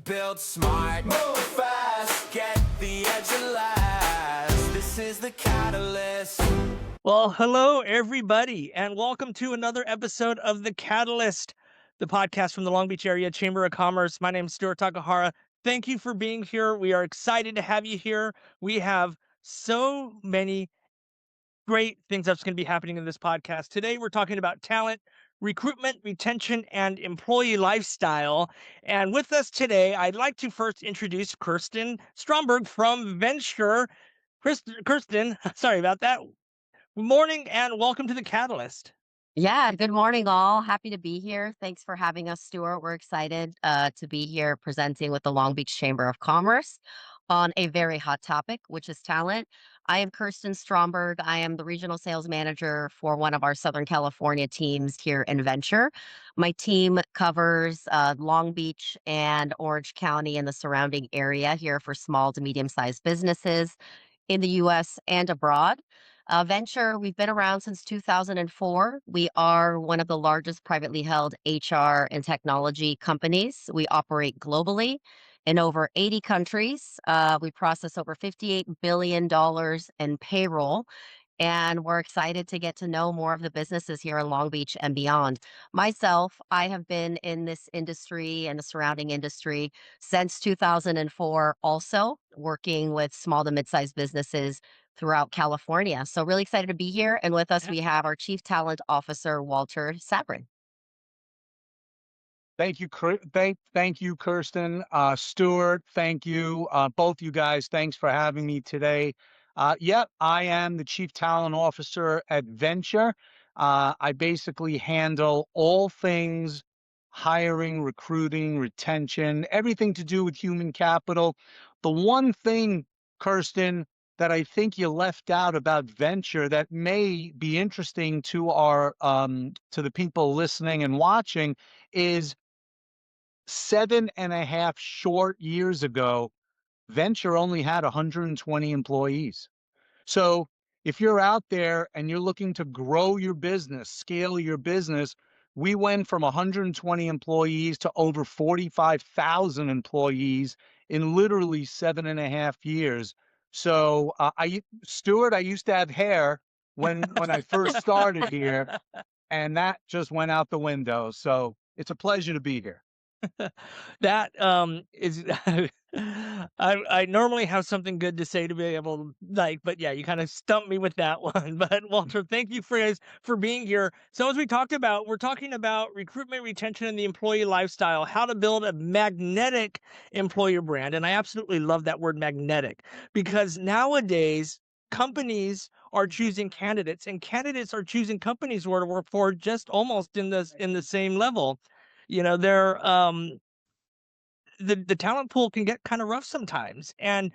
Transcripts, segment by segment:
Build smart, move fast, get the edge at last. This is the catalyst. Well, hello, everybody, and welcome to another episode of The Catalyst, the podcast from the Long Beach Area Chamber of Commerce. My name is Stuart Takahara. Thank you for being here. We are excited to have you here. We have so many great things that's going to be happening in this podcast. Today, we're talking about talent, recruitment, retention, and employee lifestyle. And with us today, I'd like to first introduce Kirsten Stromberg from Venture. Kirsten, sorry about that. Good morning and welcome to the Catalyst. Yeah, good morning, all. Happy to be here. Thanks for having us, Stuart. We're excited to be here presenting with the Long Beach Chamber of Commerce on a very hot topic, which is talent. I am Kirsten Stromberg. I am the regional sales manager for one of our Southern California teams here in Venture. My team covers Long Beach and Orange County and the surrounding area here for small to medium-sized businesses in the US and abroad. Venture, we've been around since 2004. We are one of the largest privately held HR and technology companies. We operate globally in over 80 countries. We process over $58 billion in payroll. And we're excited to get to know more of the businesses here in Long Beach and beyond. Myself, I have been in this industry and the surrounding industry since 2004, also working with small to mid-sized businesses throughout California. So really excited to be here. And with us, Yeah. we have our Chief Talent Officer, Walter Sabrin. Thank you, thank you, Kirsten. Stuart, thank you. Both you guys, thanks for having me today. Yep, I am the Chief Talent Officer at Venture. I basically handle all things hiring, recruiting, retention, everything to do with human capital. The one thing, Kirsten, that I think you left out about Venture that may be interesting to our to the people listening and watching is 7.5 short years ago, Venture only had 120 employees. So if you're out there and you're looking to grow your business, scale your business, we went from 120 employees to over 45,000 employees in literally 7.5 years. So Stuart, I used to have hair when I first started here, and that just went out the window. So it's a pleasure to be here. That is I normally have something good to say to be able to but yeah, you kind of stumped me with that one. But Walter, thank you for being here. So as we talked about, we're talking about recruitment, retention, and the employee lifestyle, how to build a magnetic employer brand. And I absolutely love that word magnetic because nowadays companies are choosing candidates and candidates are choosing companies where to work for just almost in the same level. They're the talent pool can get kind of rough sometimes. And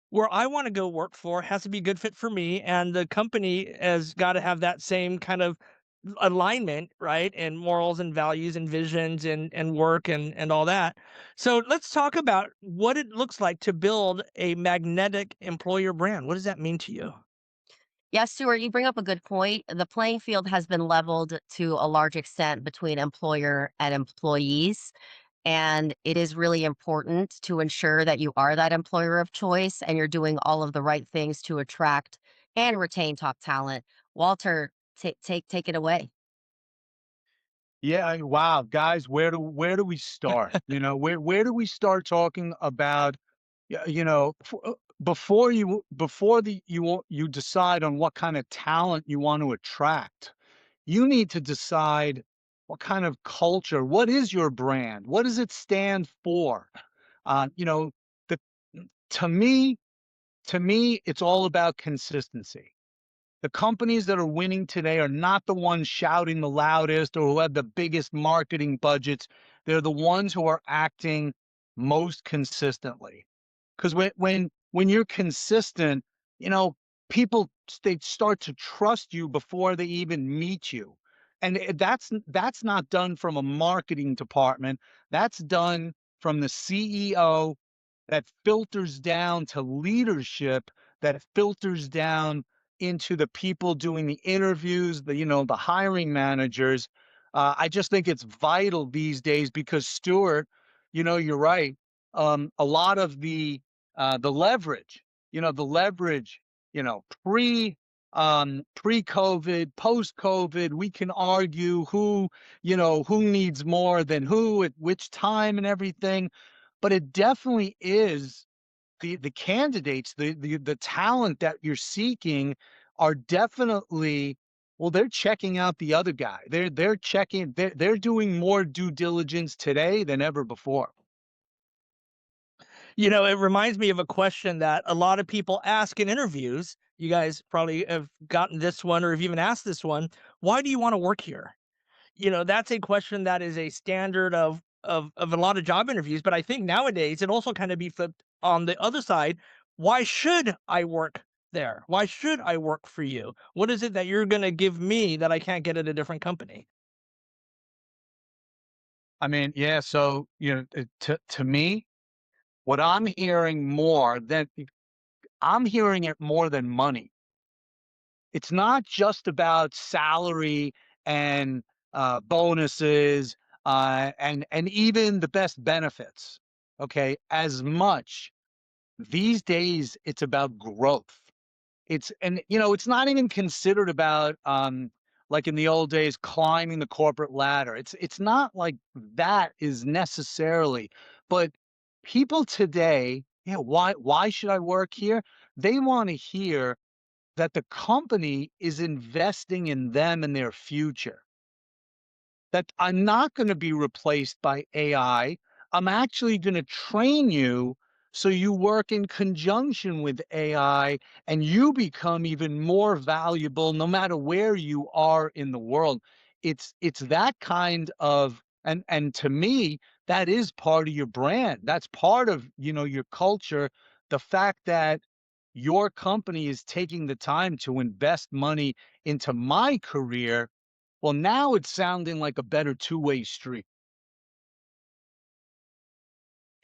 where I want to go work for has to be a good fit for me. And the company has got to have that same kind of alignment, right? And morals and values and visions and work and all that. So let's talk about what it looks like to build a magnetic employer brand. What does that mean to you? Yes, Stuart, you bring up a good point. The playing field has been leveled to a large extent between employer and employees. And it is really important to ensure that you are that employer of choice and you're doing all of the right things to attract and retain top talent. Walter, take it away. Yeah, wow, guys, where do we start? Where do we start talking about, before you decide on what kind of talent you want to attract, you need to decide what kind of culture, what is your brand? What does it stand for? Uh, you know, the to me, it's all about consistency. The companies that are winning today are not the ones shouting the loudest or who have the biggest marketing budgets. They're the ones who are acting most consistently. Because when you're consistent, you know, people they start to trust you before they even meet you. And that's not done from a marketing department. That's done from the CEO that filters down to leadership, that filters down into the people doing the interviews, the hiring managers. I just think it's vital these days because Stuart, you're right. a lot of the leverage, the leverage, pre-COVID, post-COVID, we can argue who needs more than who at which time and everything. But it definitely is the candidates, the talent that you're seeking are definitely, well, they're checking out the other guy. They're doing more due diligence today than ever before. It reminds me of a question that a lot of people ask in interviews. You guys probably have gotten this one or have even asked this one. Why do you want to work here? That's a question that is a standard of a lot of job interviews, but I think nowadays it also kind of be flipped on the other side. Why should I work there? Why should I work for you? What is it that you're going to give me that I can't get at a different company? I mean, yeah, so, to me, what I'm hearing it more than money. It's not just about salary and bonuses and even the best benefits. Okay, as much these days it's about growth. It's not even considered about like in the old days climbing the corporate ladder. It's not like that is necessarily, but people today, yeah, why should I work here? They want to hear that the company is investing in them and their future, that I'm not going to be replaced by AI. I'm actually going to train you so you work in conjunction with AI and you become even more valuable no matter where you are in the world. It's that kind of, and to me, that is part of your brand. That's part of, your culture. The fact that your company is taking the time to invest money into my career, well, now it's sounding like a better two-way street.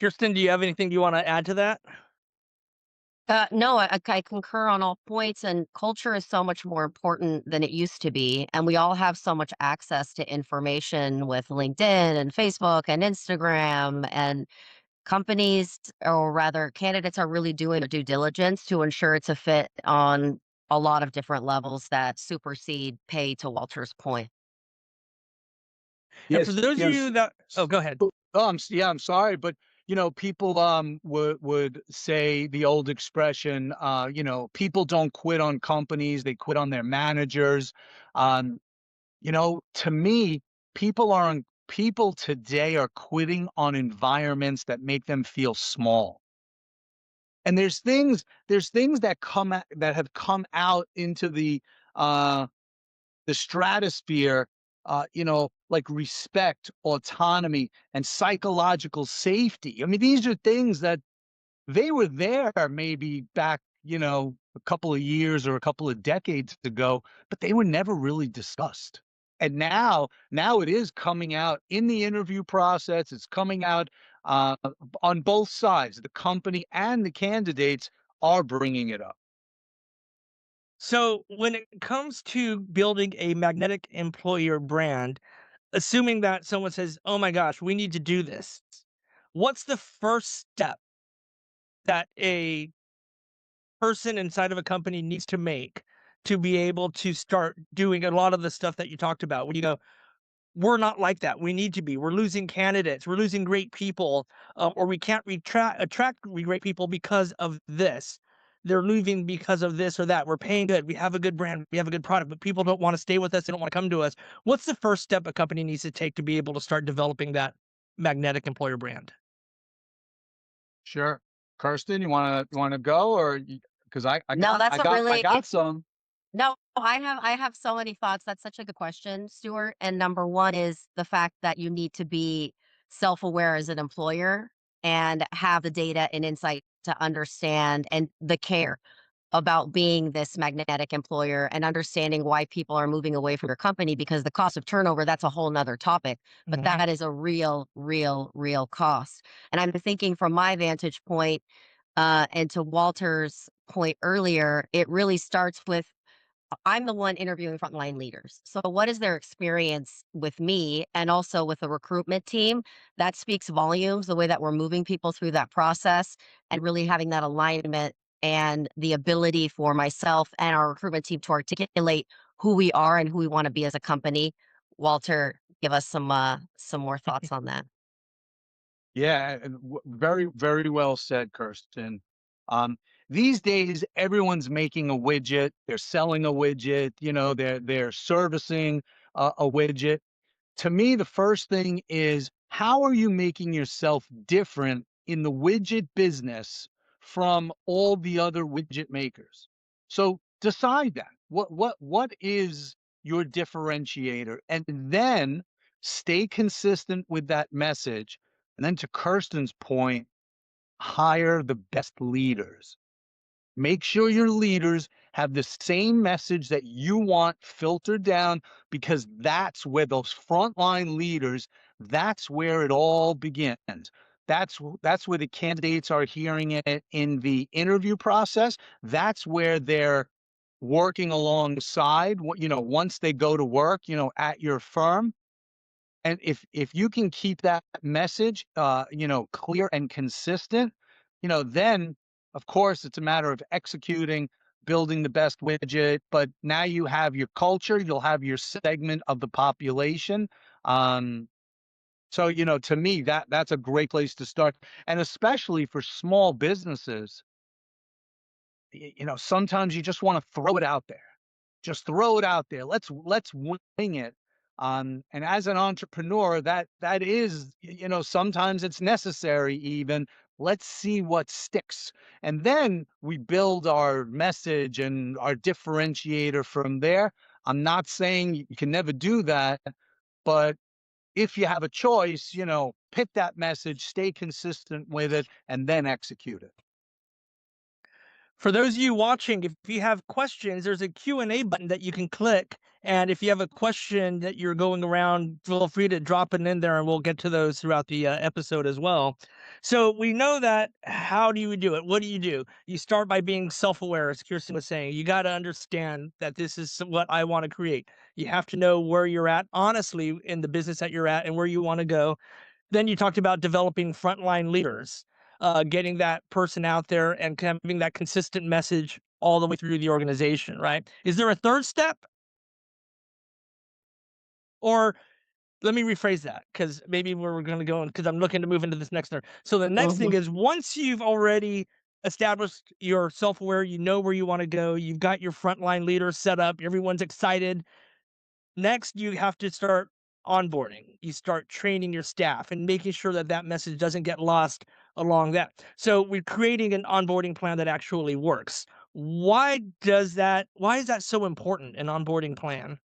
Kirsten, do you have anything you want to add to that? No, I concur on all points, and culture is so much more important than it used to be. And we all have so much access to information with LinkedIn and Facebook and Instagram. And companies, or rather, candidates, are really doing their due diligence to ensure it's a fit on a lot of different levels that supersede pay, to Walter's point. And for Yes, those of yes. you that, oh, go ahead. Yeah, I'm sorry, but people would say the old expression, people don't quit on companies, they quit on their managers. To me, people today are quitting on environments that make them feel small. And there's things that have come out into the stratosphere, like respect, autonomy, and psychological safety. I mean, these are things that they were there maybe back, a couple of years or a couple of decades ago, but they were never really discussed. And now it is coming out in the interview process. It's coming out uh, on both sides. The company and the candidates are bringing it up. So when it comes to building a magnetic employer brand, assuming that someone says, "Oh my gosh, we need to do this." What's the first step that a person inside of a company needs to make to be able to start doing a lot of the stuff that you talked about? When you go, "We're not like that. We need to be. We're losing candidates. We're losing great people, or we can't attract great people because of this. They're leaving because of this or that. We're paying good. We have a good brand. We have a good product, but people don't want to stay with us. They don't want to come to us." What's the first step a company needs to take to be able to start developing that magnetic employer brand? Sure. Kirsten, you wanna go, or because I No, got that's I a got I really got some. no, I have so many thoughts. That's such a good question, Stuart. And number one is the fact that you need to be self-aware as an employer and have the data and insight to understand, and the care about being this magnetic employer and understanding why people are moving away from your company, because the cost of turnover, that's a whole nother topic. But Mhm. that is a real cost. And I'm thinking from my vantage point, and to Walter's point earlier, it really starts with I'm the one interviewing frontline leaders. So, what is their experience with me and also with the recruitment team? That speaks volumes, the way that we're moving people through that process and really having that alignment and the ability for myself and our recruitment team to articulate who we are and who we want to be as a company. Walter, give us some more thoughts on that. Yeah, and very, very well said, Kirsten. Um, these days, everyone's making a widget. They're selling a widget. They're servicing a widget. To me, the first thing is, how are you making yourself different in the widget business from all the other widget makers? So decide that. What is your differentiator? And then stay consistent with that message. And then to Kirsten's point, hire the best leaders. Make sure your leaders have the same message that you want filtered down, because that's where those frontline leaders, that's where it all begins. That's where the candidates are hearing it in the interview process. That's where they're working alongside once they go to work, at your firm. And if you can keep that message, clear and consistent, then of course it's a matter of executing, building the best widget. But now you have your culture, you'll have your segment of the population. So to me, that's a great place to start, and especially for small businesses. Sometimes you just want to throw it out there. Just throw it out there. Let's wing it. And as an entrepreneur, that is, sometimes it's necessary even. Let's see what sticks. And then we build our message and our differentiator from there. I'm not saying you can never do that, but if you have a choice, pick that message, stay consistent with it, and then execute it. For those of you watching, if you have questions, there's a Q&A button that you can click. And if you have a question that you're going around, feel free to drop it in there and we'll get to those throughout the episode as well. So we know that. How do you do it? What do? You start by being self-aware, as Kirsten was saying. You got to understand that this is what I want to create. You have to know where you're at, honestly, in the business that you're at and where you want to go. Then you talked about developing frontline leaders, getting that person out there and having that consistent message all the way through the organization, right? Is there a third step? Or let me rephrase that, because maybe we're going to go because I'm looking to move into this next. So the next thing is, once you've already established your self-aware, you know where you want to go, you've got your frontline leaders set up, everyone's excited. Next, you have to start onboarding. You start training your staff and making sure that that message doesn't get lost along that. So we're creating an onboarding plan that actually works. Why is that so important, an onboarding plan?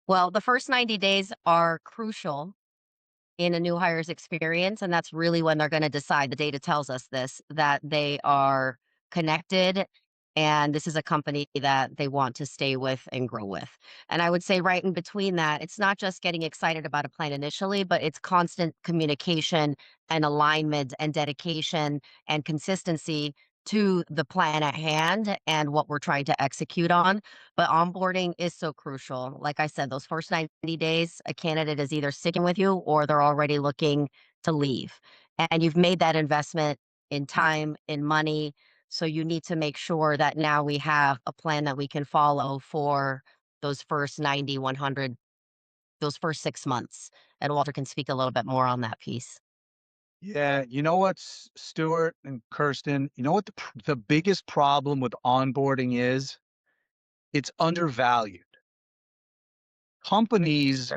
Well, the first 90 days are crucial in a new hire's experience. And that's really when they're going to decide, the data tells us this, that they are connected and this is a company that they want to stay with and grow with. And I would say right in between that, it's not just getting excited about a plan initially, but it's constant communication and alignment and dedication and consistency to the plan at hand and what we're trying to execute on. But onboarding is so crucial. Like I said, those first 90 days, a candidate is either sticking with you or they're already looking to leave. And you've made that investment in time, in money. So you need to make sure that now we have a plan that we can follow for those first 90, 100, those first 6 months. And Walter can speak a little bit more on that piece. Yeah, you know what, Stuart and Kirsten, you know what the biggest problem with onboarding is? It's undervalued. Companies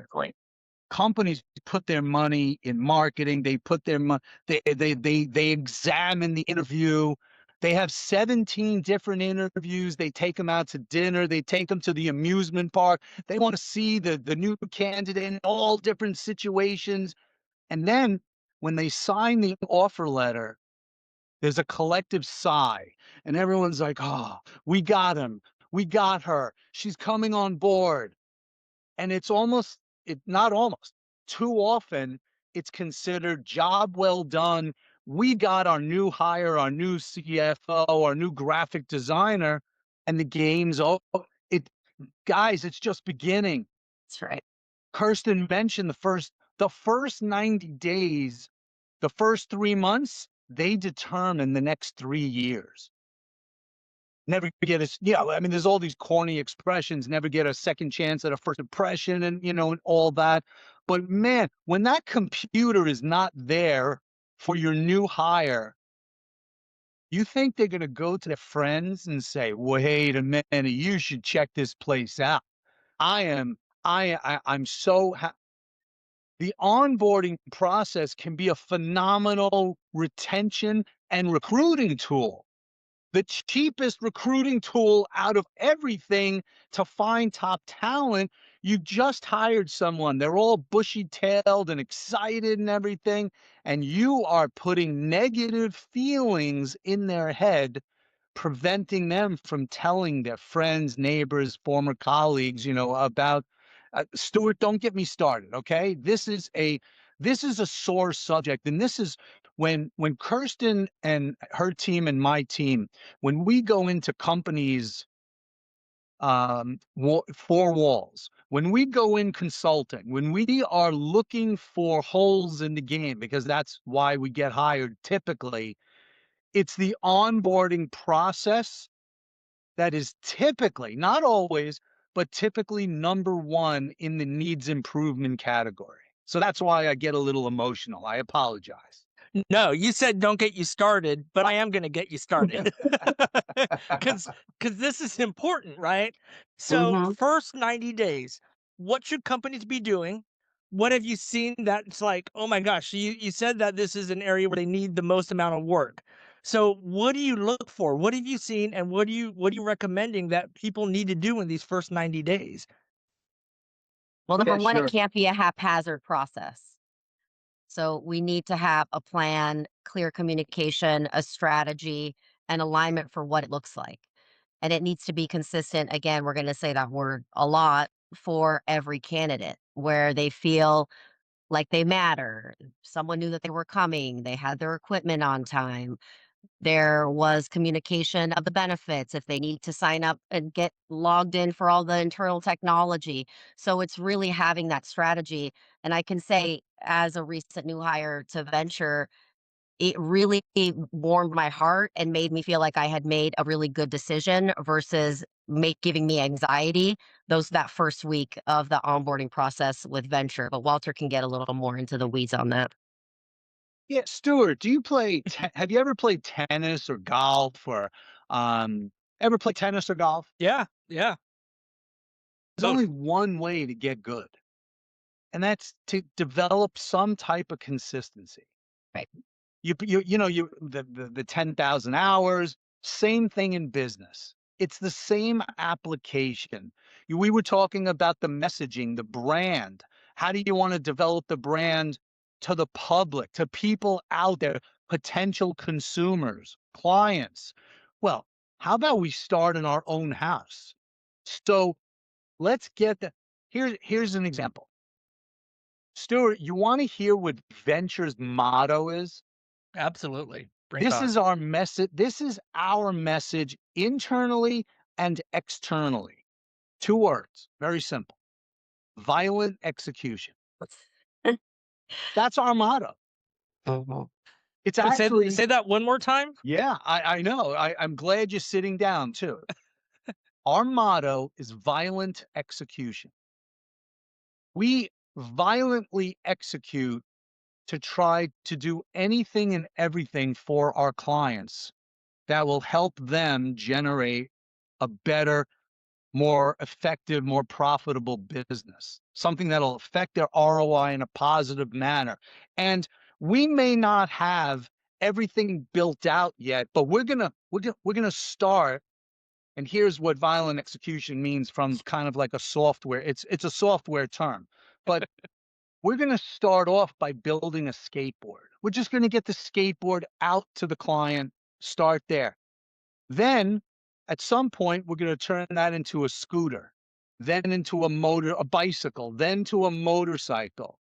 companies put their money in marketing, they put their money, they examine the interview. They have 17 different interviews. They take them out to dinner, they take them to the amusement park. They want to see the new candidate in all different situations. And then when they sign the offer letter, there's a collective sigh, and everyone's like, "Oh, we got him. We got her. She's coming on board." And it's almost, it not almost, too often it's considered job well done. We got our new hire, our new CFO, our new graphic designer. and the game's oh, it guys, it's just beginning. That's right. Kirsten mentioned the first 90 days, the first 3 months, they determine the next 3 years. Never get a, yeah, I mean, there's all these corny expressions, never get a second chance at a first impression and, and all that. But man, when that computer is not there for your new hire, you think they're going to go to their friends and say, wait a minute, you should check this place out. I am, I'm so, the onboarding process can be a phenomenal retention and recruiting tool, the cheapest recruiting tool out of everything to find top talent. You just hired someone, they're all bushy-tailed and excited and everything, and you are putting negative feelings in their head, preventing them from telling their friends, neighbors, former colleagues, about Stuart, don't get me started, okay? This is a sore subject, and this is when Kirsten and her team and my team, when we go into companies, four walls, when we go in consulting, when we are looking for holes in the game, because that's why we get hired typically, it's the onboarding process that is typically, not always, but typically number one in the needs improvement category. So that's why I get a little emotional. I apologize. No, you said don't get you started, but I am going to get you started because this is important, right? So, Hmm. first 90 days, what should companies be doing? What have you seen that's like, oh my gosh, you said that this is an area where they need the most amount of work. So, what do you look for? What have you seen, and what are you recommending that people need to do in these first 90 days? Well, number Yeah, one, it sure. can't be a haphazard process. So we need to have a plan, clear communication, a strategy, and alignment for what it looks like. And it needs to be consistent. Again, we're going to say that word a lot for every candidate where they feel like they matter. Someone knew that they were coming, they had their equipment on time. There was communication of the benefits if they need to sign up and get logged in for all the internal technology. So it's really having that strategy. And I can say, as a recent new hire to venture, it really warmed my heart and made me feel like I had made a really good decision versus make giving me anxiety that first week of the onboarding process with venture. But Walter can get a little more into the weeds on that. Yeah, Stuart, do you play have you ever played tennis or golf or um ever play tennis or golf? Yeah, yeah, There's only both. one way to get good, and that's to develop some type of consistency. Right. The 10,000 hours, same thing in business. It's the same application. We were talking about the messaging, the brand. How do you want to develop the brand to the public, to people out there, potential consumers, clients? Well, how about we start in our own house? So let's get the here's an example. Stuart, you want to hear what Venture's motto is? Absolutely. Bring it This on. is our message. This is our message internally and externally. Two words, very simple. Violent execution. That's our motto. Mhm. It's Wait, say actually, say that one more time. yeah, I know. I'm glad you're sitting down too. Our motto is violent execution. We violently execute to try to do anything and everything for our clients that will help them generate a better, more effective, more profitable business, something that'll affect their ROI in a positive manner. And we may not have everything built out yet, but we're gonna start. And here's what violent execution means from kind of like a software. It's a software term, but we're gonna start off by building a skateboard. We're just gonna get the skateboard out to the client, start there. Then at some point, we're going to turn that into a scooter, then into a bicycle, then to a motorcycle,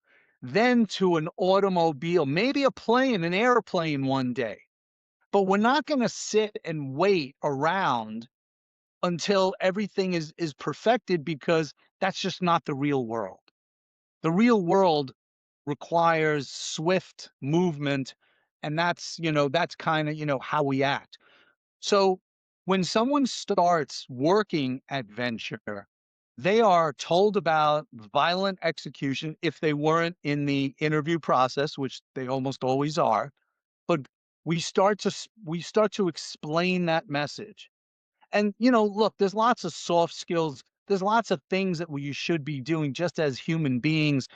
then to an automobile, maybe a plane, an airplane one day. But we're not going to sit and wait around until everything is perfected, because that's just not the real world. The real world requires swift movement, and that's kind of, how we act. So when someone starts working at venture, they are told about violent execution if they weren't in the interview process, which they almost always are. But we start to explain that message. And look, there's lots of soft skills. There's lots of things that you should be doing just as human beings,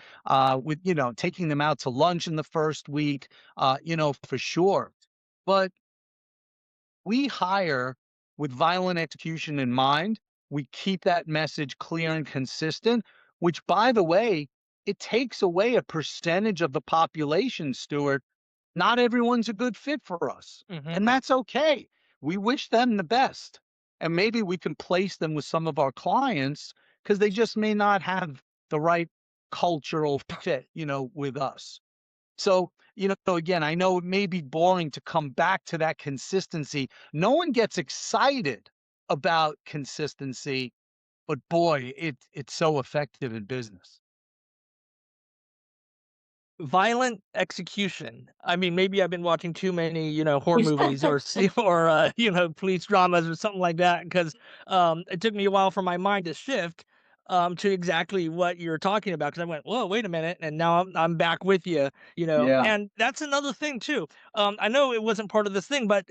with taking them out to lunch in the first week, for sure. But we hire with violent execution in mind. We keep that message clear and consistent, which, by the way, it takes away a percentage of the population, Stuart. Not everyone's a good fit for us, Hmm. and that's okay. We wish them the best, and maybe we can place them with some of our clients because they just may not have the right cultural fit, with us. So, again, I know it may be boring to come back to that consistency. No one gets excited about consistency, but boy, it's so effective in business. Violent execution. I mean, maybe I've been watching too many, horror movies or or police dramas or something like that. Because it took me a while for my mind to shift to exactly what you're talking about. Because I went, "Whoa, wait a minute," and now I'm back with you. Yeah. And that's another thing too. I know it wasn't part of this thing, but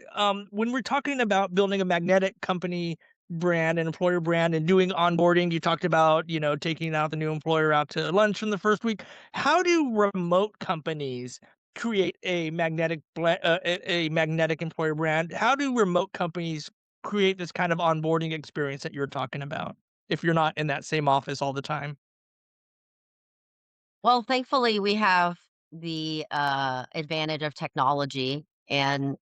when we're talking about building a magnetic company brand and employer brand and doing onboarding, you talked about taking out the new employer out to lunch in the first week. How do remote companies create a magnetic employer brand? How do remote companies create this kind of onboarding experience that you're talking about if you're not in that same office all the time? Well, thankfully, we have the advantage of technology and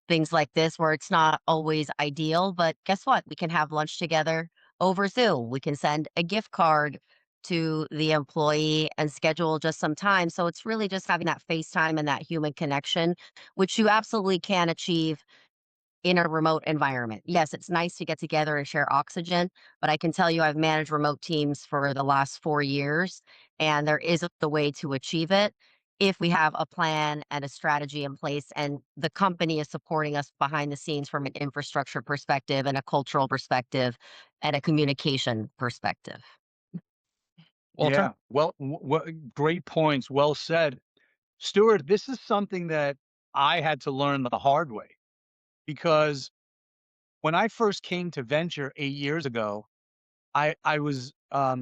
things like this where it's not always ideal. But guess what? We can have lunch together over Zoom. We can send a gift card to the employee and schedule just some time. So it's really just having that FaceTime and that human connection, which you absolutely can achieve in a remote environment. Yes, it's nice to get together and share oxygen, but I can tell you I've managed remote teams for the last 4 years, and there is the way to achieve it if we have a plan and a strategy in place, and the company is supporting us behind the scenes from an infrastructure perspective and a cultural perspective and a communication perspective. Walter? Yeah. Well, great points. Well said. Stuart, this is something that I had to learn the hard way, because when I first came to venture 8 years ago, I was a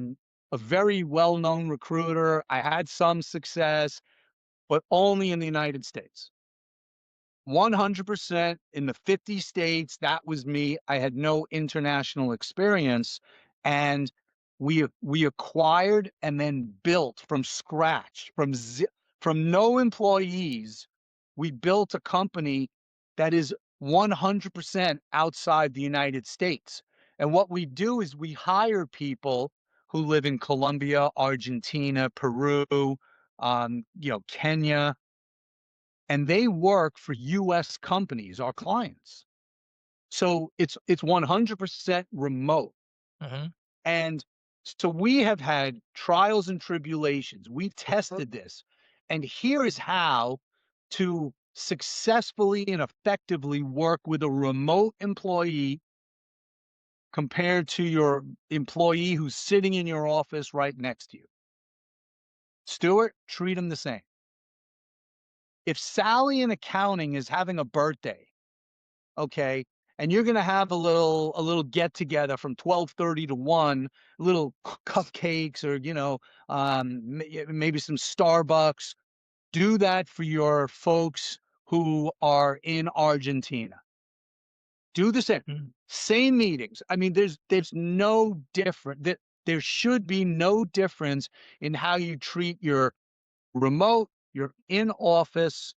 very well known recruiter. I had some success, but only in the United States. 100% in the 50 states. That was me. I had no international experience. And we acquired and then built from scratch, from no employees. We built a company that is 100% outside the United States. And what we do is we hire people who live in Colombia, Argentina, Peru, Kenya, and they work for US companies, our clients. So it's 100% remote. Hmm. And so we have had trials and tribulations. We've tested this. And here is how to successfully and effectively work with a remote employee compared to your employee who's sitting in your office right next to you. Stuart, treat them the same. If Sally in accounting is having a birthday, okay, and you're gonna have a little get together from 12:30 to 1, little cupcakes, or maybe some Starbucks. Do that for your folks who are in Argentina. Do the same. Same meetings. I mean, there's no different that there should be no difference in how you treat your remote, your in office,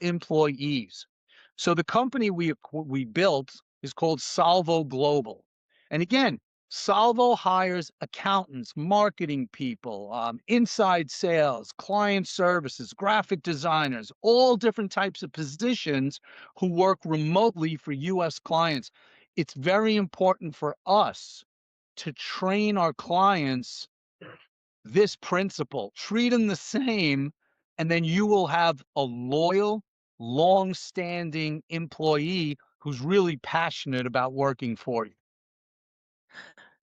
employees. So the company we built is called Salvo Global, and again, Salvo hires accountants, marketing people, inside sales, client services, graphic designers, all different types of positions who work remotely for U.S. clients. it's very important for us to train our clients this principle. Treat them the same, and then you will have a loyal, long-standing employee who's really passionate about working for you.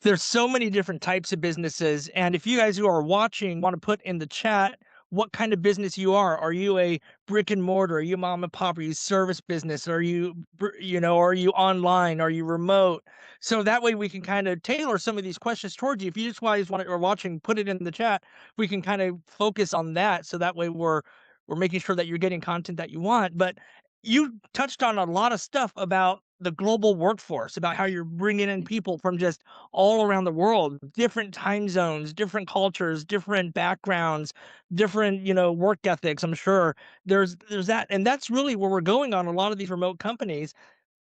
There's so many different types of businesses, and if you guys who are watching want to put in the chat what kind of business you are. Are you a brick and mortar? Are you mom and pop? Are you service business? Are you, are you online? Are you remote? So that way we can kind of tailor some of these questions towards you. If you just guys want to, or watching, put it in the chat. We can kind of focus on that. So that way we're making sure that you're getting content that you want. But you touched on a lot of stuff about the global workforce, about how you're bringing in people from just all around the world, different time zones, different cultures, different backgrounds, different, work ethics. I'm sure there's that. And that's really where we're going on a lot of these remote companies.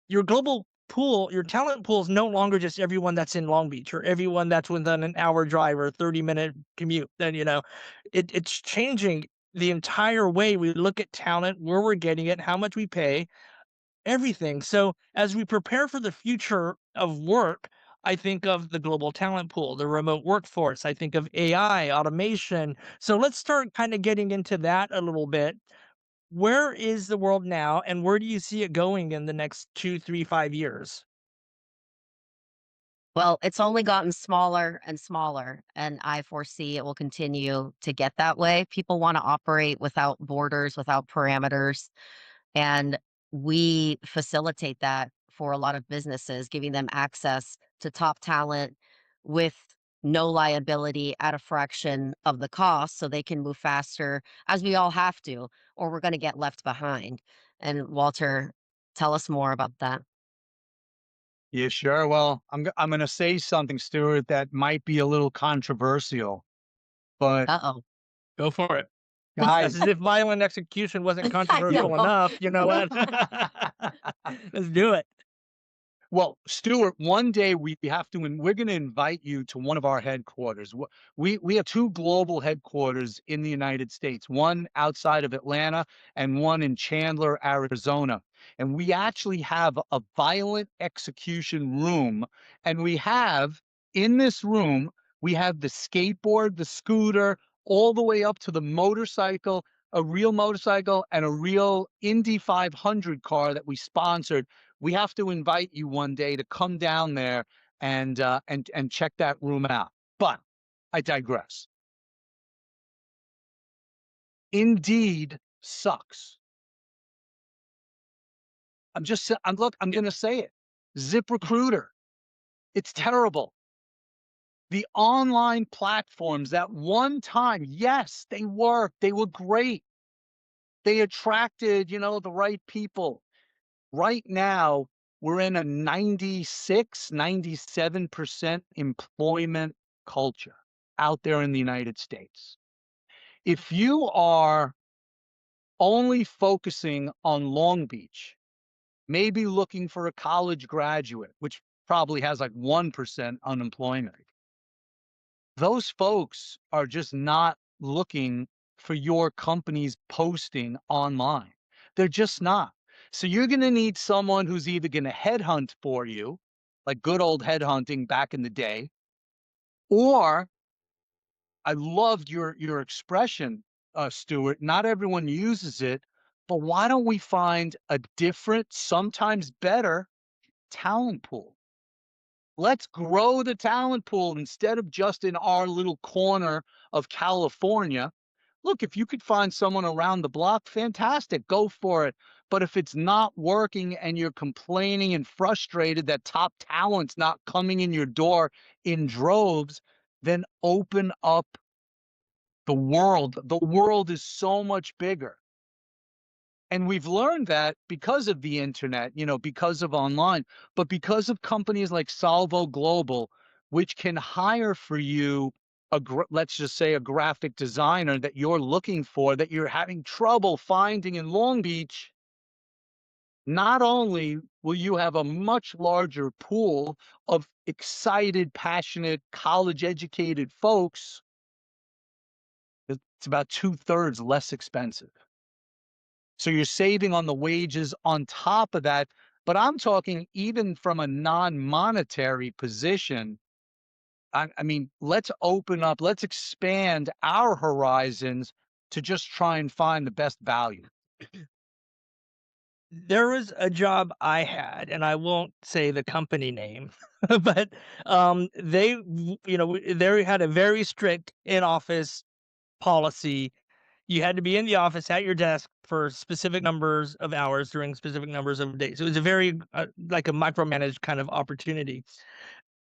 Your global pool, your talent pool is no longer just everyone that's in Long Beach or everyone that's within an hour drive or 30-minute commute. Then, it's changing the entire way we look at talent, where we're getting it, how much we pay, everything. So as we prepare for the future of work, I think of the global talent pool, the remote workforce. I think of AI, automation. So let's start kind of getting into that a little bit. Where is the world now, and where do you see it going in the next 2, 3, 5 years? Well, it's only gotten smaller and smaller, and I foresee it will continue to get that way. People want to operate without borders, without parameters, and we facilitate that for a lot of businesses, giving them access to top talent with no liability at a fraction of the cost so they can move faster, as we all have to, or we're going to get left behind. And Walter, tell us more about that. Yeah, sure. Well, I'm going to say something, Stuart, that might be a little controversial, but Uh-oh. Go for it. That's as guys, if violent execution wasn't I controversial know. enough. You know what? Let's do it. well, Stuart, one day we have to, and we're going to invite you to one of our headquarters. We have two global headquarters in the United States, one outside of Atlanta and one in Chandler, Arizona. And we actually have a violent execution room. And we have in this room, we have the skateboard, the scooter, all the way up to the motorcycle, a real motorcycle, and a real Indy 500 car that we sponsored. We have to invite you one day to come down there and check that room out. But I digress. Indeed sucks. I'm going to say it. ZipRecruiter. It's terrible. The online platforms that one time, yes, they worked. They were great. They attracted, the right people. Right now, we're in a 96, 97% employment culture out there in the United States. If you are only focusing on Long Beach, maybe looking for a college graduate, which probably has like 1% unemployment, those folks are just not looking for your company's posting online. They're just not. So you're going to need someone who's either going to headhunt for you, like good old headhunting back in the day, or I loved your expression, Stuart. Not everyone uses it, but why don't we find a different, sometimes better talent pool? Let's grow the talent pool instead of just in our little corner of California. Look, if you could find someone around the block, fantastic, go for it. But if it's not working and you're complaining and frustrated that top talent's not coming in your door in droves, then open up the world. The world is so much bigger. And we've learned that because of the internet, because of online, but because of companies like Salvo Global, which can hire for you let's just say a graphic designer that you're looking for, that you're having trouble finding in Long Beach. Not only will you have a much larger pool of excited, passionate, college educated folks, it's about 2/3 less expensive. So you're saving on the wages. On top of that, But I'm talking even from a non-monetary position. I mean, let's open up, let's expand our horizons to just try and find the best value. There was a job I had, and I won't say the company name, but they had a very strict in-office policy. You had to be in the office at your desk for specific numbers of hours during specific numbers of days. It was a very like a micromanaged kind of opportunity.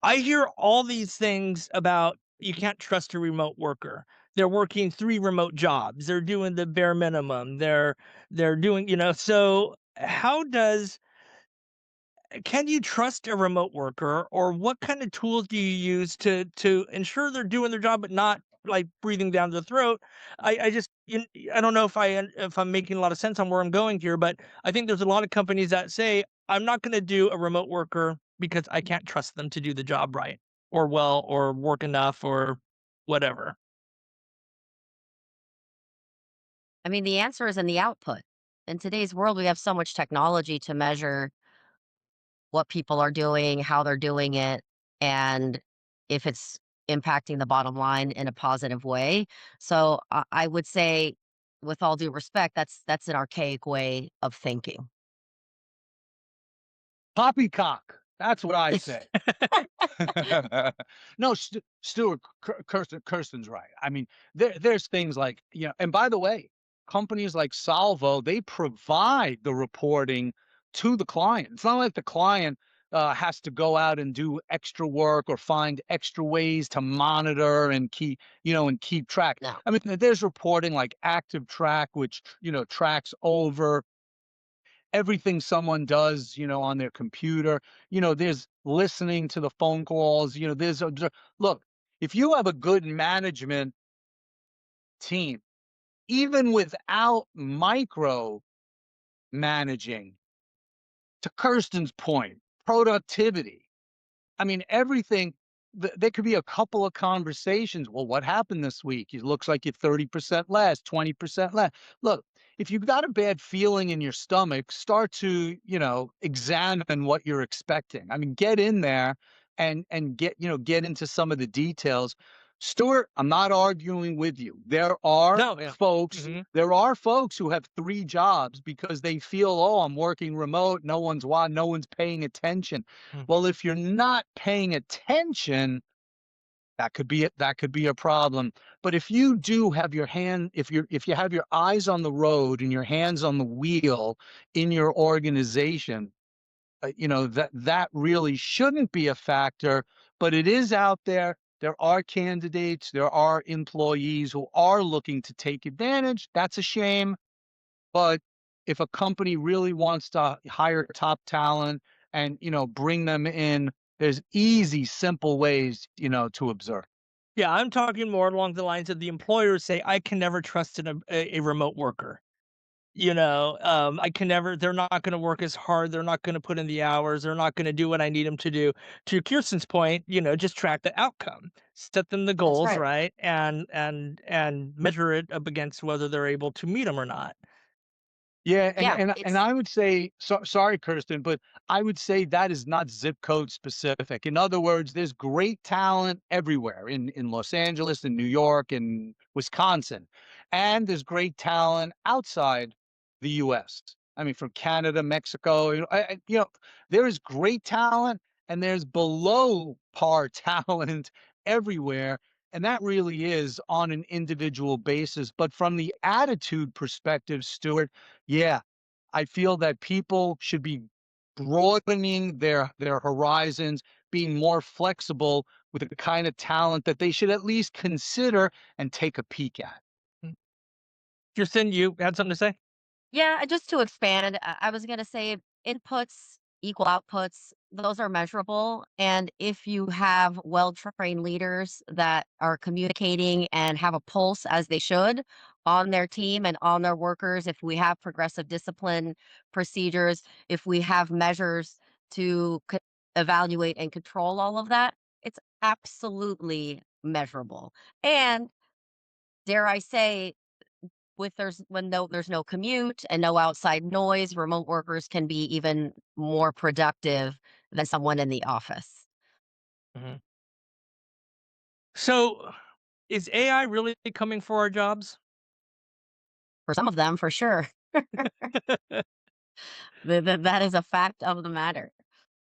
I hear all these things about you can't trust a remote worker. They're working 3 remote jobs. They're doing the bare minimum. They're doing, so how does can you trust a remote worker, or what kind of tools do you use to ensure they're doing their job but not like breathing down their throat? I just I don't know if I'm making a lot of sense on where I'm going here, but I think there's a lot of companies that say I'm not going to do a remote worker because I can't trust them to do the job right or well or work enough or whatever. I mean, the answer is in the output. In today's world, we have so much technology to measure what people are doing, how they're doing it, and if it's impacting the bottom line in a positive way. So I would say, with all due respect, that's an archaic way of thinking. Poppycock. That's what I say. No, Stuart, Kirsten's right. I mean, there's things like, and by the way, companies like Salvo, they provide the reporting to the client. It's not like the client has to go out and do extra work or find extra ways to monitor and keep track. No, I mean, there's reporting like Active Track, which tracks over everything someone does, on their computer. There's listening to the phone calls, look, if you have a good management team, even without micro managing, to Kirsten's point, productivity. I mean, everything. There could be a couple of conversations. Well, what happened this week? It looks like you're 30% less, 20% less. Look, if you've got a bad feeling in your stomach, start to, examine what you're expecting. I mean, get in there and get into some of the details. Stuart, I'm not arguing with you. No, yeah. There are folks who have 3 jobs because they feel, oh, I'm working remote, no one's paying attention. Mhm. Well, if you're not paying attention, that could be a problem. But if you do have if you have your eyes on the road and your hands on the wheel in your organization, that really shouldn't be a factor, but it is out there. There are candidates, there are employees who are looking to take advantage. That's a shame. But if a company really wants to hire top talent and, bring them in, there's easy, simple ways, to observe. Yeah, I'm talking more along the lines of the employers say I can never trust a remote worker. I can never they're not gonna work as hard, they're not gonna put in the hours, they're not gonna do what I need them to do. To Kirsten's point, just track the outcome, set them the that's goals, right. right, and measure it up against whether they're able to meet them or not. Yeah, and Yeah, and and it's I would say, sorry, Kirsten, but I would say that is not zip code specific. In other words, there's great talent everywhere in Los Angeles, in New York, in Wisconsin, and there's great talent outside the U.S. I mean, from Canada, Mexico. There is great talent, and there's below par talent everywhere, and that really is on an individual basis. But from the attitude perspective, Stuart. Yeah, I feel that people should be broadening their horizons, being more flexible with the kind of talent that they should at least consider and take a peek at. Mm. Kirsten, you had something to say? Yeah, just to expand, I was going to say inputs equal outputs. Those are measurable. And if you have well trained leaders that are communicating and have a pulse as they should on their team and on their workers, if we have progressive discipline procedures, if we have measures to evaluate and control all of that, it's absolutely measurable. And dare I say, there's no commute and no outside noise, remote workers can be even more productive than someone in the office. Mhm. So, is AI really coming for our jobs? For some of them, for sure. That is a fact of the matter.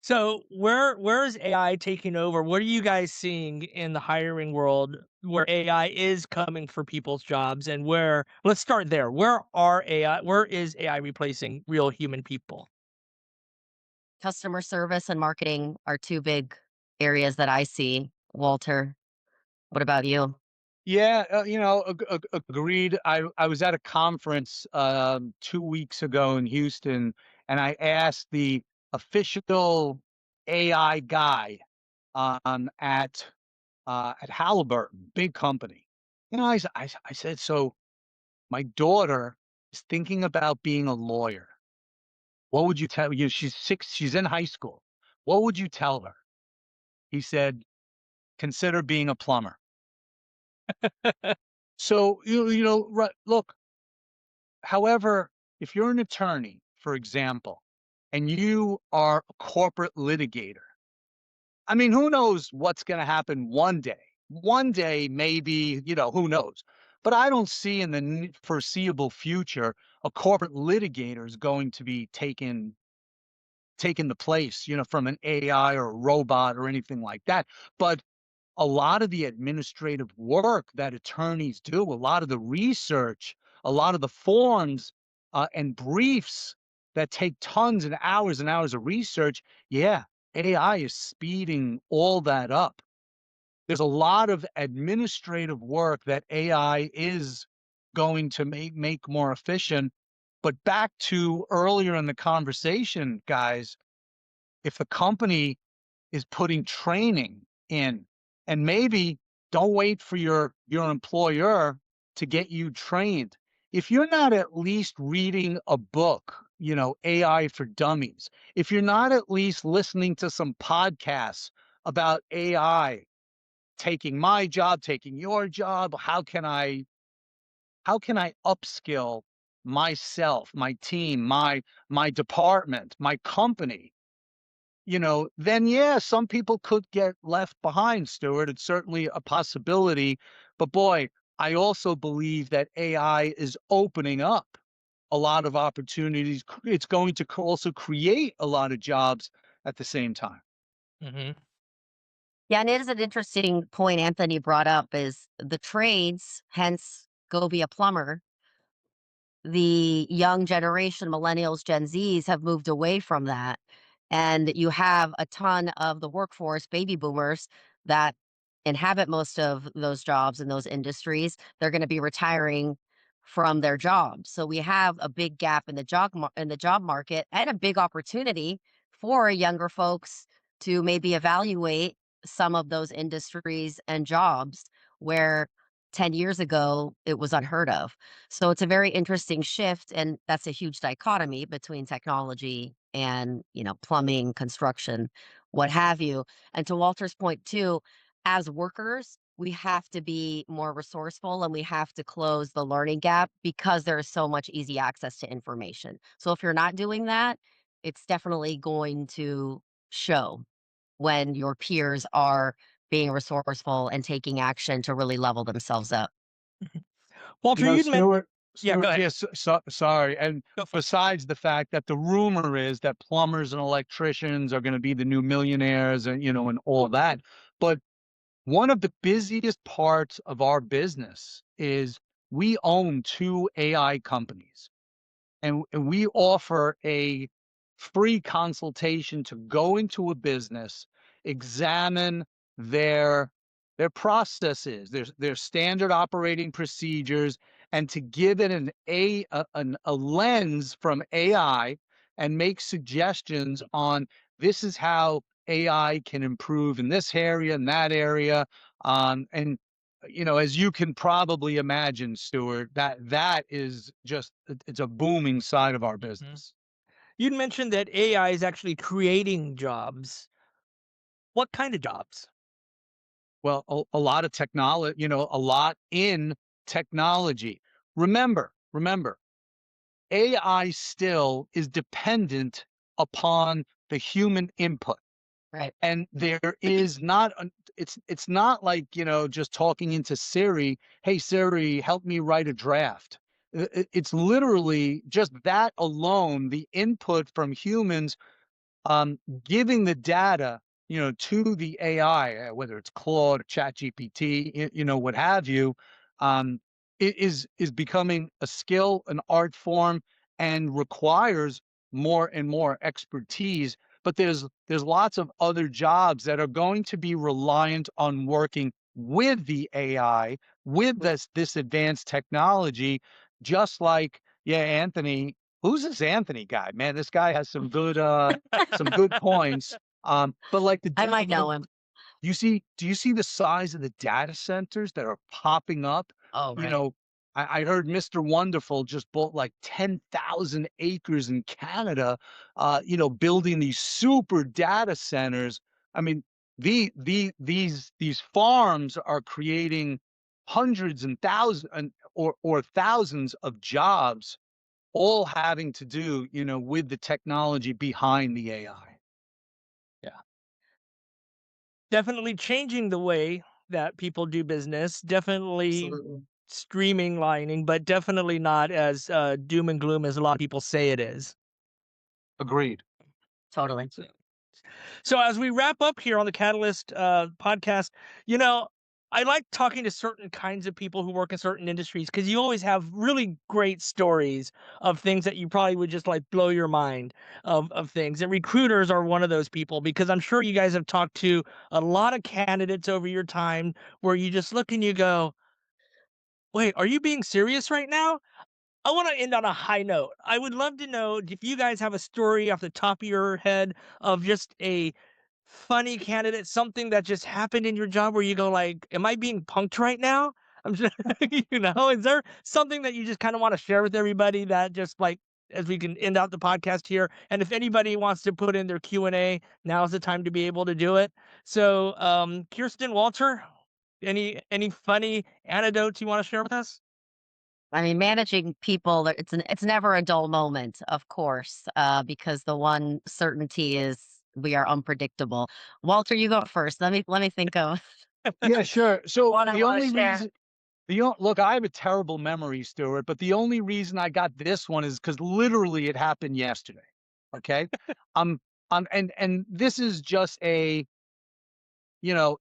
So, where is AI taking over? What are you guys seeing in the hiring world where AI is coming for people's jobs, and where let's start there. Where is AI replacing real human people? Customer service and marketing are 2 big areas that I see. Walter, what about you? Yeah, agreed. I was at a conference 2 weeks ago in Houston, and I asked the official AI guy at Halliburton, big company. I said, so my daughter is thinking about being a lawyer. What would you tell? She's 6. She's in high school. What would you tell her? He said, consider being a plumber. So right, look. However, if you're an attorney, for example, and you are a corporate litigator, I mean, who knows what's going to happen one day? One day, maybe, who knows? But I don't see in the foreseeable future a corporate litigator is going to be taking the place, from an AI or a robot or anything like that. But a lot of the administrative work that attorneys do, a lot of the research, a lot of the forms and briefs that take tons and hours of research, yeah, AI is speeding all that up. There's a lot of administrative work that AI is going to make more efficient. But back to earlier in the conversation, guys, if the company is putting training in, and maybe don't wait for your employer to get you trained. If you're not at least reading a book, AI for Dummies, if you're not at least listening to some podcasts about AI taking my job, taking your job, how can I upskill myself, my team, my department, my company, then yeah, some people could get left behind, Stuart. It's certainly a possibility. But boy, I also believe that AI is opening up a lot of opportunities. It's going to also create a lot of jobs at the same time. Mhm. Yeah, and it is an interesting point Anthony brought up is the trades, hence go be a plumber. The young generation, millennials, Gen Zs have moved away from that. And you have a ton of the workforce, baby boomers, that inhabit most of those jobs in those industries. They're going to be retiring from their jobs. So we have a big gap in in the job market and a big opportunity for younger folks to maybe evaluate some of those industries and jobs where 10 years ago it was unheard of. So it's a very interesting shift, and that's a huge dichotomy between technology and, plumbing, construction, what have you. And to Walter's point too, as workers, we have to be more resourceful and we have to close the learning gap because there is so much easy access to information. So if you're not doing that, it's definitely going to show when your peers are being resourceful and taking action to really level themselves up. Walter, you'd meant Stuart, yeah, go ahead. yes, sorry. And Go for it. besides the fact that the rumor is that plumbers and electricians are going to be the new millionaires and all that. But one of the busiest parts of our business is we own 2 AI companies, and we offer a free consultation to go into a business, examine their their processes, their standard operating procedures, and to give it a lens from AI and make suggestions on this is how AI can improve in this area and that area. And as you can probably imagine, Stuart, that is just it's a booming side of our Mhm. business. You'd mentioned that AI is actually creating jobs. What kind of jobs? Well, a lot of technology, a lot in technology. Remember, remember, AI still is dependent upon the human input. Right. And there is not it's not like, just talking into Siri, "Hey Siri, help me write a draft." It's literally just that alone, the input from humans, giving the data, to the AI, whether it's Claude, ChatGPT, what have you, is becoming a skill, an art form, and requires more and more expertise. But there's lots of other jobs that are going to be reliant on working with the AI, with this advanced technology, just like, yeah, Anthony. Who's this Anthony guy? Man, this guy has some good points. But like I might know him. do you see the size of the data centers that are popping up? Oh, You right. know, I heard Mr. Wonderful just bought like 10,000 acres in Canada, building these super data centers. I mean, these farms are creating hundreds and thousands or thousands of jobs, all having to do, with the technology behind the AI. Yeah, Definitely changing the way that people do business, definitely Absolutely. streamlining, but definitely not as, doom and gloom as a lot of people say it is. agreed. Totally. So as we wrap up here on the Catalyst podcast, you know, I like talking to certain kinds of people who work in certain industries because you always have really great stories of things that you probably would just like blow your mind of things. And recruiters are one of those people because I'm sure you guys have talked to a lot of candidates over your time where you just look and you go, wait, are you being serious right now? I want to end on a high note. I would love to know if you guys have a story off the top of your head of just a funny candidate, something that just happened in your job where you go like, "Am I being punked right now?" I'm just, is there something that you just kind of want to share with everybody that just like as we can end out the podcast here, and if anybody wants to put in their Q&A, now's the time to be able to do it. So, Kirsten, Walter, any funny anecdotes you want to share with us? I mean, managing people, it's never a dull moment, of course, because the one certainty is we are unpredictable. Walter, you go first. Let me think of Yeah, sure. So one I the want only to share. reason the o look, I have a terrible memory, Stuart, but the only reason I got this one is because literally it happened yesterday. Okay? Um, and this is just a,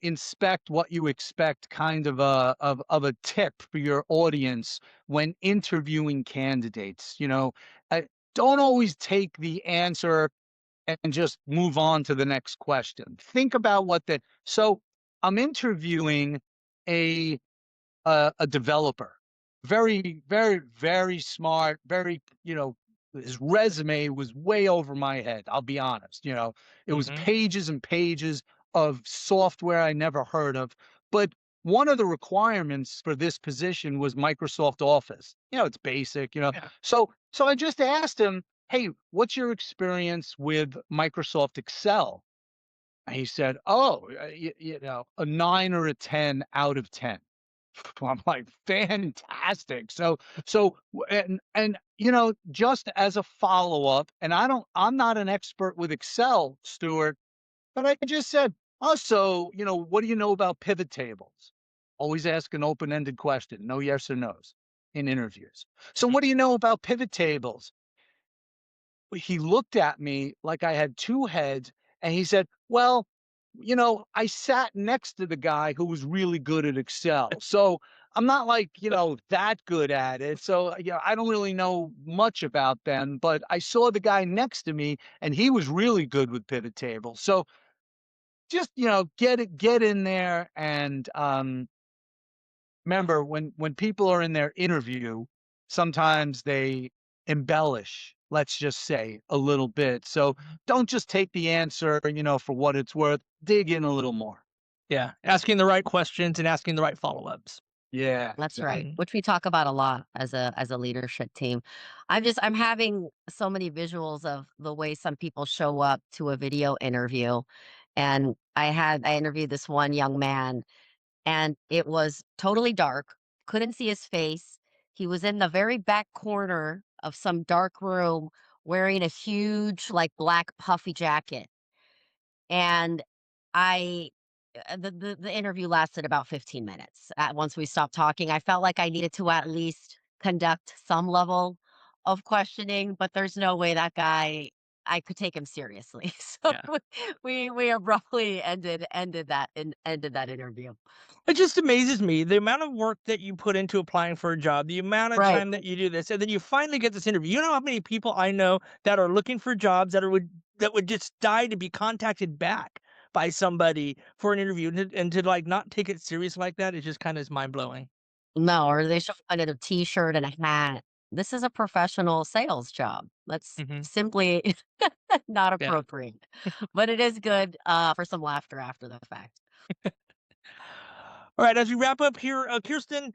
inspect what you expect kind of a tip for your audience when interviewing candidates. Uh, don't always take the answer and just move on to the next question. Think about so I'm interviewing a a developer. Very, very, very smart, very, his resume was way over my head. I'll be honest. It was Hmm. pages and pages of software I never heard of. But one of the requirements for this position was Microsoft Office. It's basic, Yeah. So I just asked him, "Hey, what's your experience with Microsoft Excel?" And he said, "Oh, a 9 or a 10 out of 10." I'm like, "Fantastic." And just as a follow-up, and I'm not an expert with Excel, Stuart, but I just said, "Oh, so, what do you know about pivot tables?" Always ask an open-ended question, no yes or no's in interviews. "So what do you know about pivot tables?" He looked at me like I had two heads, and he said, "Well, I sat next to the guy who was really good at Excel. So I'm not like, that good at it. So, I don't really know much about them, but I saw the guy next to me and he was really good with pivot tables." So just, get in there and remember when people are in their interview, sometimes they embellish, let's just say, a little bit. So don't just take the answer, for what it's worth. Dig in a little more. Yeah, asking the right questions and asking the right follow-ups. Yeah, That's exactly. right, Mhm. which we talk about a lot as a leadership team. I'm having so many visuals of the way some people show up to a video interview, and I interviewed this one young man, and it was totally dark, couldn't see his face. He was in the very back corner of some dark room wearing a huge, like, black puffy jacket. And I the interview lasted about 15 minutes. Once we stopped talking, I felt like I needed to at least conduct some level of questioning, but there's no way that guy I could take him seriously. So Yeah. we abruptly ended that interview. It just amazes me the amount of work that you put into applying for a job, the amount of Right. time that you do this, and then you finally get this interview. You know how many people I know that are looking for jobs that would just die to be contacted back by somebody for an interview and to like not take it serious like that. It just kind of is mind blowing. No, or they show up in a t-shirt and a hat. This is a professional sales job. That's Hmm. simply not Yeah. appropriate. But it is good for some laughter after the fact. All right. As we wrap up here, Kirsten,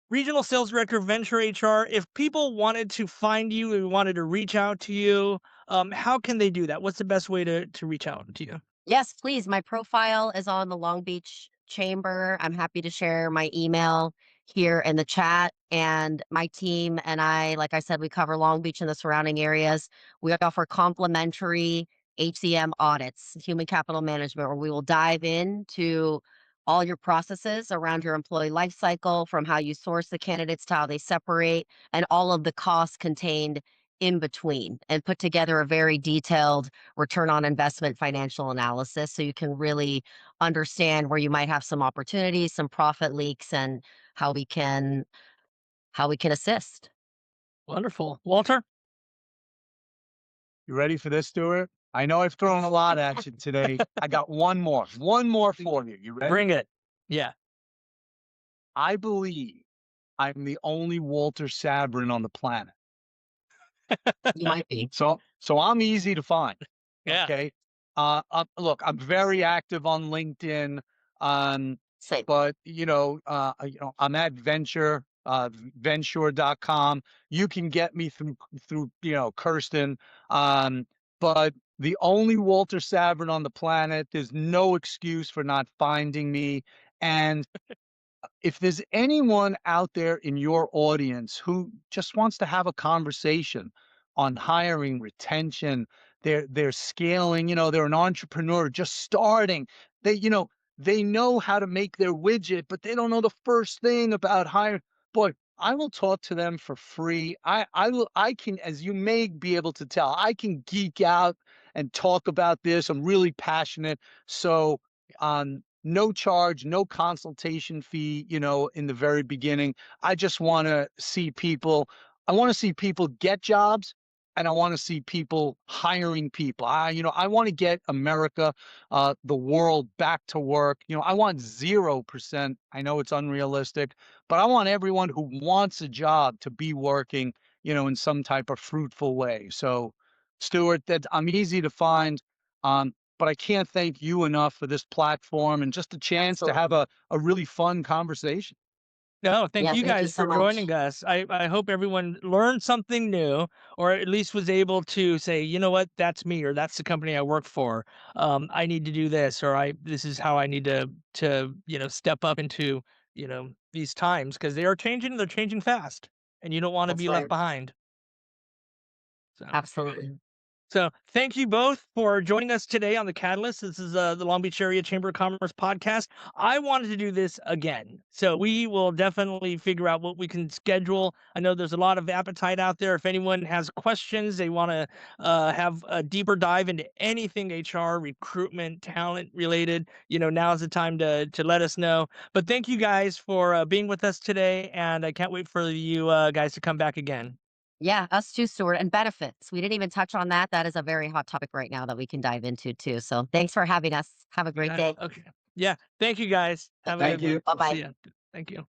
Regional Sales Director of Venture HR. If people wanted to find you and wanted to reach out to you, how can they do that? What's the best way to reach out to you? Yes, please. My profile is on the Long Beach Chamber. I'm happy to share my email here in the chat. And my team and I, like I said, we cover Long Beach and the surrounding areas. We offer complimentary HCM audits, human capital management, where we will dive into all your processes around your employee life cycle, from how you source the candidates to how they separate, and all of the costs contained in between, and put together a very detailed return on investment financial analysis so you can really understand where you might have some opportunities, some profit leaks, and how we can assist. Wonderful. Walter? You ready for this, Stuart? I know I've thrown a lot at you today. I got one more for you. You ready? Bring it. Yeah. I believe I'm the only Walter Sabrin on the planet. You might be. So I'm easy to find. Yeah. Okay. Look, I'm very active on LinkedIn. Um, Same. but I'm at venture.com. You can get me through Kirsten. But the only Walter Sabrin on the planet, there's no excuse for not finding me. And if there's anyone out there in your audience who just wants to have a conversation on hiring, retention, they're scaling, they're an entrepreneur just starting. They know how to make their widget, but they don't know the first thing about hiring. Boy, I will talk to them for free. I can, as you may be able to tell, I can geek out and talk about this. I'm really passionate. So no charge, no consultation fee, in the very beginning. I just want to see people, I want to see people get jobs, and I want to see people hiring people. I want to get America, the world back to work. I want 0%. I know it's unrealistic, but I want everyone who wants a job to be working, in some type of fruitful way. So, Stuart, that I'm easy to find. But I can't thank you enough for this platform and just a chance to Absolutely. have a really fun conversation. No, thank Yeah, you thank you guys so for much. joining us. I hope everyone learned something new, or at least was able to say, you know what, that's me, or that's the company I work for. I need to do this, or this is how I need to step up into these times because they are changing. They're changing fast, and you don't want to That's be left right. behind. So. Absolutely. So thank you both for joining us today on the Catalyst. This is the Long Beach Area Chamber of Commerce podcast. I wanted to do this again, so we will definitely figure out what we can schedule. I know there's a lot of appetite out there. If anyone has questions, they want to have a deeper dive into anything HR, recruitment, talent related, now's the time to let us know. But thank you guys for being with us today, and I can't wait for you guys to come back again. Yeah, us too, Stuart. And benefits. We didn't even touch on that. That is a very hot topic right now that we can dive into too. So thanks for having us. Have a great Yeah. day. Okay. Yeah. Thank you guys. Have a Thank good you. one. Bye See bye. ya. Thank you.